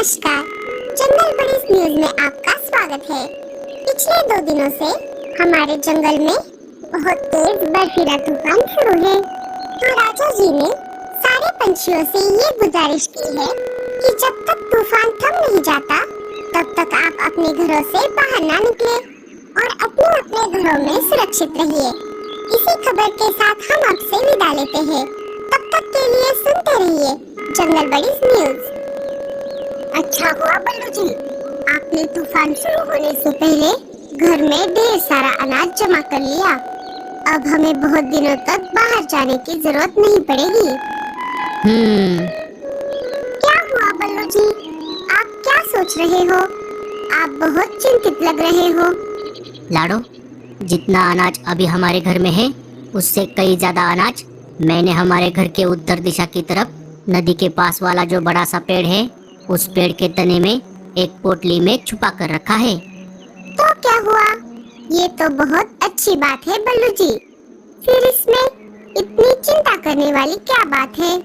नमस्कार, जंगल buddies news में आपका स्वागत है। पिछले 2 दिनों से हमारे जंगल में बहुत तेज बर्फीला तूफान शुरू है। तो राजा जी ने सारे पंछियों से ये गुजारिश की है कि जब तक तूफान थम नहीं जाता तब तक आप अपने घरों से बाहर ना निकले और अपने अपने घरों में सुरक्षित रहिए। इसी खबर के साथ हम आपसे विदा लेते हैं। तब तक के लिए सुनते रहिए जंगल बडीज न्यूज। अच्छा हुआ बल्लू जी, आपने तूफान शुरू होने से पहले घर में ढेर सारा अनाज जमा कर लिया। अब हमें बहुत दिनों तक बाहर जाने की जरूरत नहीं पड़ेगी। क्या हुआ बल्लू जी, आप क्या सोच रहे हो? आप बहुत चिंतित लग रहे हो। लाडो, जितना अनाज अभी हमारे घर में है उससे कई ज्यादा अनाज मैंने हमारे घर के उत्तर दिशा की तरफ नदी के पास वाला जो बड़ा सा पेड़ है उस पेड़ के तने में एक पोटली में छुपा कर रखा है। तो क्या हुआ? ये तो बहुत अच्छी बात है बल्लू जी। फिर इसमें इतनी चिंता करने वाली क्या बात है?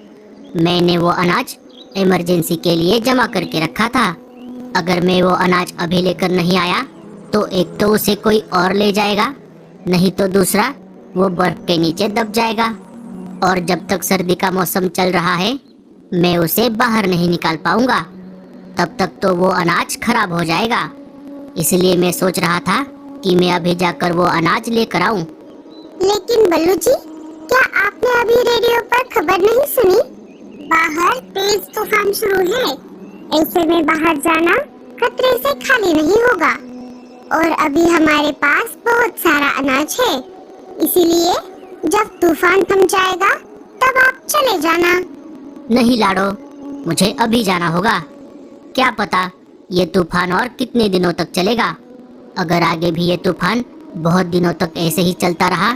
मैंने वो अनाज इमरजेंसी के लिए जमा करके रखा था। अगर मैं वो अनाज अभी लेकर नहीं आया तो एक तो उसे कोई और ले जाएगा, नहीं तो दूसरा वो बर्फ के नीचे दब जाएगा। और जब तक सर्दी का मौसम चल रहा है मैं उसे बाहर नहीं निकाल पाऊंगा। तब तक तो वो अनाज खराब हो जाएगा। इसलिए मैं सोच रहा था कि मैं अभी जाकर वो अनाज लेकर आऊं। लेकिन बल्लू जी, क्या आपने अभी रेडियो पर खबर नहीं सुनी? बाहर तेज तूफान शुरू है। ऐसे में बाहर जाना खतरे से खाली नहीं होगा। और अभी हमारे पास बहुत सारा अनाज है। इसीलिए जब तूफान थम जाएगा तब आप चले जाना। नहीं लाडो, मुझे अभी जाना होगा। क्या पता ये तूफान और कितने दिनों तक चलेगा। अगर आगे भी ये तूफान बहुत दिनों तक ऐसे ही चलता रहा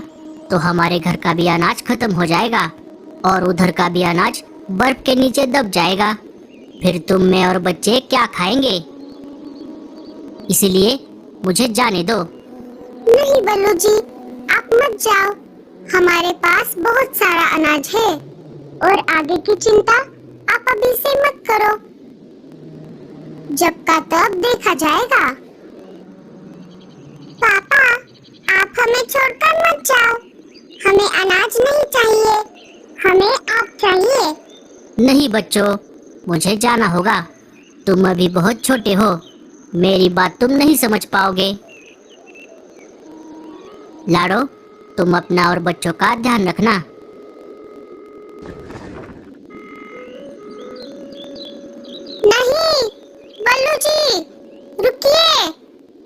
तो हमारे घर का भी अनाज खत्म हो जाएगा और उधर का भी अनाज बर्फ के नीचे दब जाएगा। फिर तुम, मैं और बच्चे क्या खाएंगे? इसीलिए मुझे जाने दो। नहीं बल्लू जी, आप मत जाओ। हमारे पास बहुत सारा अनाज है और आगे की चिंता आप अभी से मत करो। जब का तब देखा जाएगा। पापा, आप हमें छोड़कर मत जाओ। हमें अनाज नहीं चाहिए, हमें आप चाहिए। नहीं बच्चों, मुझे जाना होगा। तुम अभी बहुत छोटे हो, मेरी बात तुम नहीं समझ पाओगे। लाडो, तुम अपना और बच्चों का ध्यान रखना। नहीं बल्लू जी, रुकिए,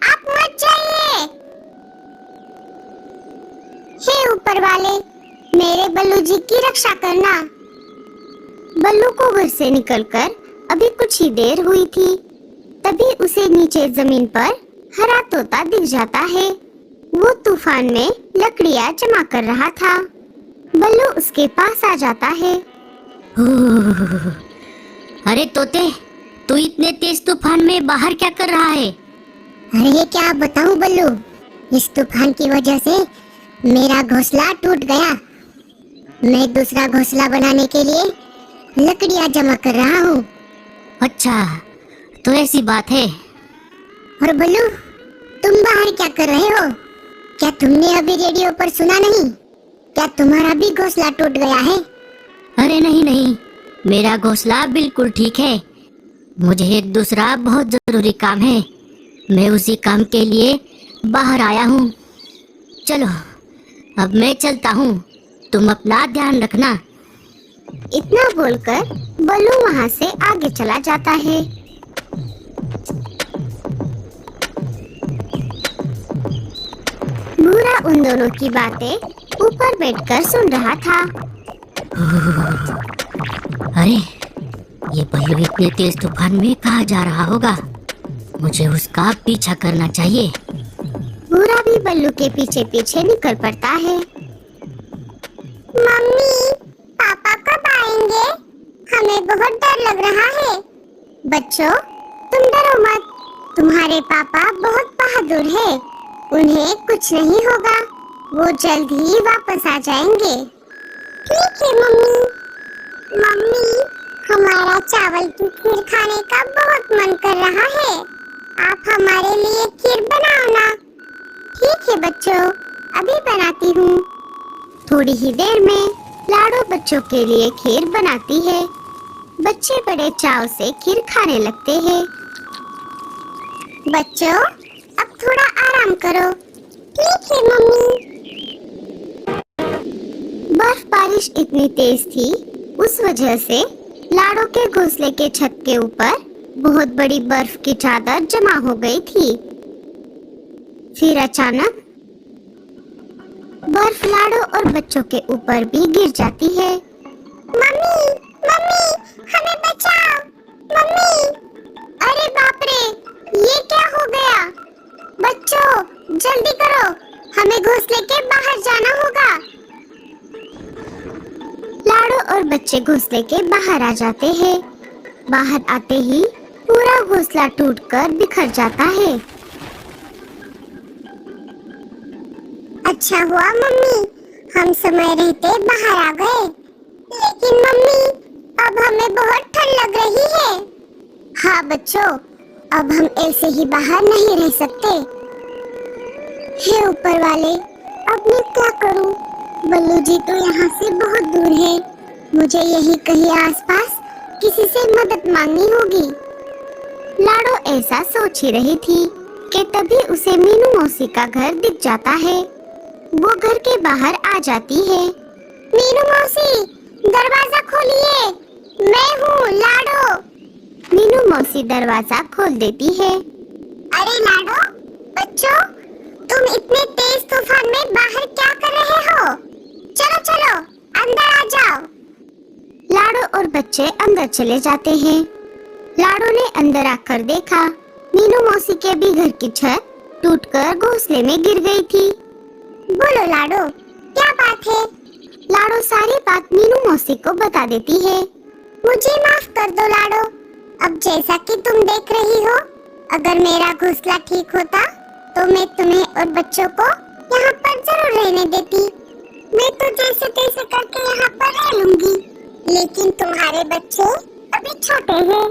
आप मत जाइए। हे ऊपर वाले, मेरे बल्लू जी की रक्षा करना। बल्लू को घर से निकलकर अभी कुछ ही देर हुई थी, तभी उसे नीचे जमीन पर हरा तोता दिख जाता है। वो तूफान में लकड़ियां जमा कर रहा था। बल्लू उसके पास आ जाता है। अरे तोते, तू इतने तेज तूफान में बाहर क्या कर रहा है? अरे क्या बताऊं बल्लू, इस तूफान की वजह से मेरा घोंसला टूट गया। मैं दूसरा घोंसला बनाने के लिए लकड़ियां जमा कर रहा हूँ। अच्छा, तो ऐसी बात है। और बल्लू, तुम बाहर क्या कर रहे हो? क्या तुमने अभी रेडियो पर सुना नहीं? क्या तुम्हारा भी घोंसला टूट गया है? अरे नहीं नहीं, मेरा घोंसला बिल्कुल ठीक है। मुझे एक दूसरा बहुत जरूरी काम है, मैं उसी काम के लिए बाहर आया हूँ। चलो अब मैं चलता हूँ, तुम अपना ध्यान रखना। इतना बोलकर बल्लू वहाँ से आगे चला जाता है। भूरा उन दोनों की बातें ऊपर बैठकर सुन रहा था। अरे ये बल्लू इतने तेज तूफान में कहाँ जा रहा होगा? मुझे उसका पीछा करना चाहिए। भूरा भी बल्लू के पीछे पीछे निकल पड़ता है। मम्मी, पापा कब आएंगे? हमें बहुत डर लग रहा है। बच्चों, तुम डरो मत, तुम्हारे पापा बहुत बहादुर है। उन्हें कुछ नहीं होगा, वो जल्द ही वापस आ जाएंगे। ठीक है मम्मी। मम्मी, हमारा चावल की खीर खाने का बहुत मन कर रहा है। आप हमारे लिए खीर बनाओ ना। ठीक है बच्चों, अभी बनाती हूँ। थोड़ी ही देर में लाडो बच्चों के लिए खीर बनाती है। बच्चे बड़े चाव से खीर खाने लगते हैं। बच्चों, अब थोड़ा आराम करो। ठीक है मम्मी। बर्फ बारिश इतनी तेज थी, उस वजह से लाडो के घोंसले के छत के ऊपर बहुत बड़ी बर्फ की चादर जमा हो गई थी। फिर अचानक बर्फ लाडो और बच्चों के ऊपर भी गिर जाती है। मम्मी, मम्मी, हमें बचाओ, मम्मी। अरे बाप रे, ये क्या हो गया? बच्चों, जल्दी करो, हमें घोंसले के बाहर जाना होगा। लाडो और बच्चे घोंसले के बाहर आ जाते हैं। बाहर आते ही पूरा घोंसला टूटकर बिखर जाता है। अच्छा हुआ मम्मी, हम समय रहते बाहर आ गए। लेकिन मम्मी, अब हमें बहुत ठंड लग रही है। हाँ बच्चों, अब हम ऐसे ही बाहर नहीं रह सकते। हे ऊपर वाले, अब मैं क्या करूं? बल्लू जी तो यहाँ से बहुत दूर है। मुझे यही कहीं आसपास किसी से मदद मांगनी होगी। लाडो ऐसा सोच ही रही थी कि तभी उसे मीनू मौसी का घर दिख जाता है। वो घर के बाहर आ जाती है। मीनू मौसी, दरवाजा खोलिए, मैं हूँ लाडो। मीनू मौसी दरवाजा खोल देती है। अरे लाडो, बच्चों, तुम इतने तेज तूफान में बाहर क्या कर रहे हो? चलो चलो, अंदर आ जाओ। लाडो और बच्चे अंदर चले जाते हैं। लाडो ने अंदर आकर देखा, मीनू मौसी के भी घर की छत टूटकर घोंसले में गिर गई थी। बोलो लाडो, क्या बात है? लाडो सारी बात मीनू मौसी को बता देती है। मुझे माफ कर दो लाडो, अब जैसा कि तुम देख रही हो, अगर मेरा घोंसला ठीक होता तो मैं तुम्हें और बच्चों को यहाँ पर जरूर रहने देती। मैं तो जैसे तैसे करके यहाँ पर रह लूंगी। लेकिन तुम्हारे बच्चे अभी छोटे हैं,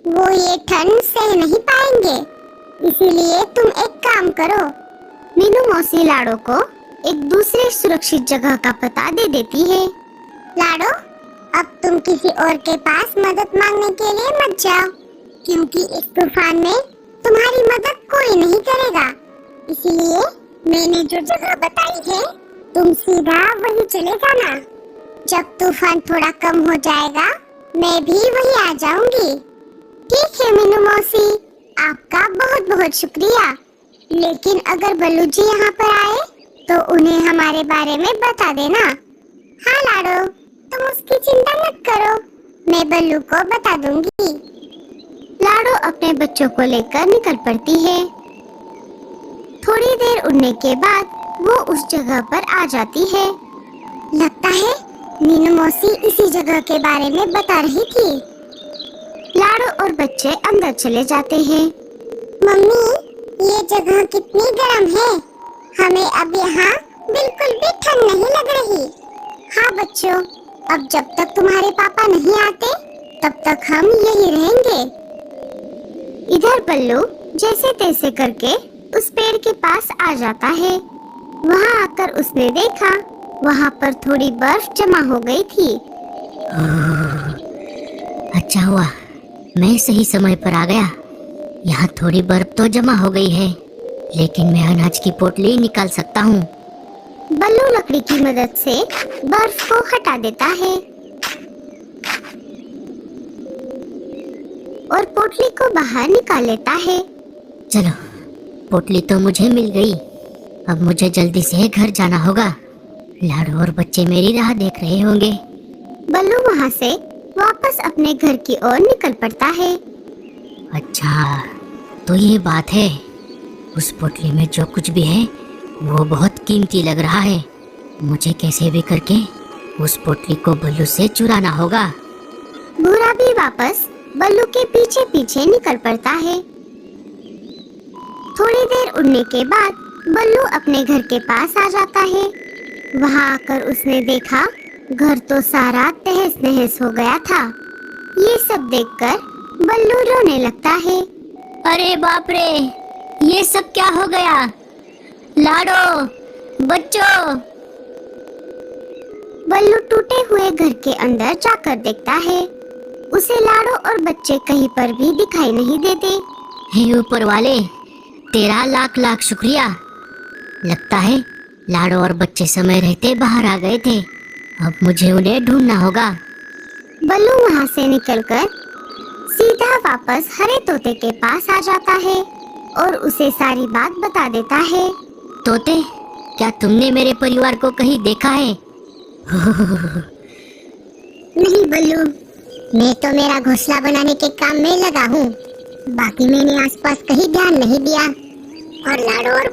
वो ये ठंड सह नहीं पाएंगे। इसीलिए तुम एक काम करो। मीनू मौसी लाडो को एक दूसरे सुरक्षित जगह का पता दे देती है। लाडो, अब तुम किसी और के पास मदद मांगने के लिए मत जाओ, क्योंकि इस तूफान में तुम्हारी मदद कोई नहीं करेगा। इसीलिए मैंने जो जगह बताई है, तुम सीधा वहीं चले जाना। जब तूफान थोड़ा कम हो जाएगा, मैं भी वहीं आ जाऊंगी। ठीक है मीनू मौसी, आपका बहुत बहुत शुक्रिया। लेकिन अगर बल्लू जी यहाँ पर आए तो उन्हें हमारे बारे में बता देना। हाँ लाडो, तुम उसकी चिंता मत करो, मैं बल्लू को बता दूंगी। लाडो अपने बच्चों को लेकर निकल पड़ती है। थोड़ी देर उड़ने के बाद वो उस जगह पर आ जाती है। लगता है मीनू मौसी इसी जगह के बारे में बता रही थी। लाडो और बच्चे अंदर चले जाते हैं। मम्मी, ये जगह कितनी गर्म है, हमें अब यहाँ बिल्कुल भी ठंड नहीं लग रही। हाँ बच्चों, अब जब तक तुम्हारे पापा नहीं आते तब तक हम यही रहेंगे। इधर बल्लू जैसे तैसे करके उस पेड़ के पास आ जाता है। वहाँ आकर उसने देखा, वहाँ पर थोड़ी बर्फ जमा हो गई थी। अच्छा हुआ मैं सही समय पर आ गया। यहाँ थोड़ी बर्फ तो जमा हो गई है, लेकिन मैं अनाज की पोटली निकाल सकता हूँ। बल्लू लकड़ी की मदद से बर्फ को हटा देता है और पोटली को बाहर निकाल लेता है। चलो, पोटली तो मुझे मिल गई। अब मुझे जल्दी से घर जाना होगा। लाडो और बच्चे मेरी राह देख रहे होंगे। बल्लू वहाँ से वापस अपने घर की ओर निकल पड़ता है। अच्छा, तो ये बात है। उस पोटली में जो कुछ भी है वो बहुत कीमती लग रहा है। मुझे कैसे भी करके उस पोटली को बल्लू से चुराना होगा। भूरा भी वापस बल्लू के पीछे पीछे निकल पड़ता है। थोड़ी देर उड़ने के बाद बल्लू अपने घर के पास आ जाता है। वहाँ आकर उसने देखा घर तो सारा तहस नहस हो गया था। ये सब देखकर बल्लू रोने लगता है। अरे बाप रे, ये सब क्या हो गया? लाडो, बच्चों। बल्लू टूटे हुए घर के अंदर जाकर देखता है। उसे लाडो और बच्चे कहीं पर भी दिखाई नहीं देते। हे ऊपर वाले, तेरा लाख लाख शुक्रिया। लगता है लाडो और बच्चे समय रहते बाहर आ गए थे। अब मुझे उन्हें ढूंढना होगा। बल्लू वहाँ से निकलकर सीधा वापस हरे तोते के पास आ जाता है और उसे सारी बात बता देता है। तोते, क्या तुमने मेरे परिवार को कहीं देखा है? नहीं बल्लू, मैं तो मेरा घोंसला बनाने के काम में लगा हूँ। बाकी मैंने आसपास कहीं ध्यान नहीं दिया। और लाडो और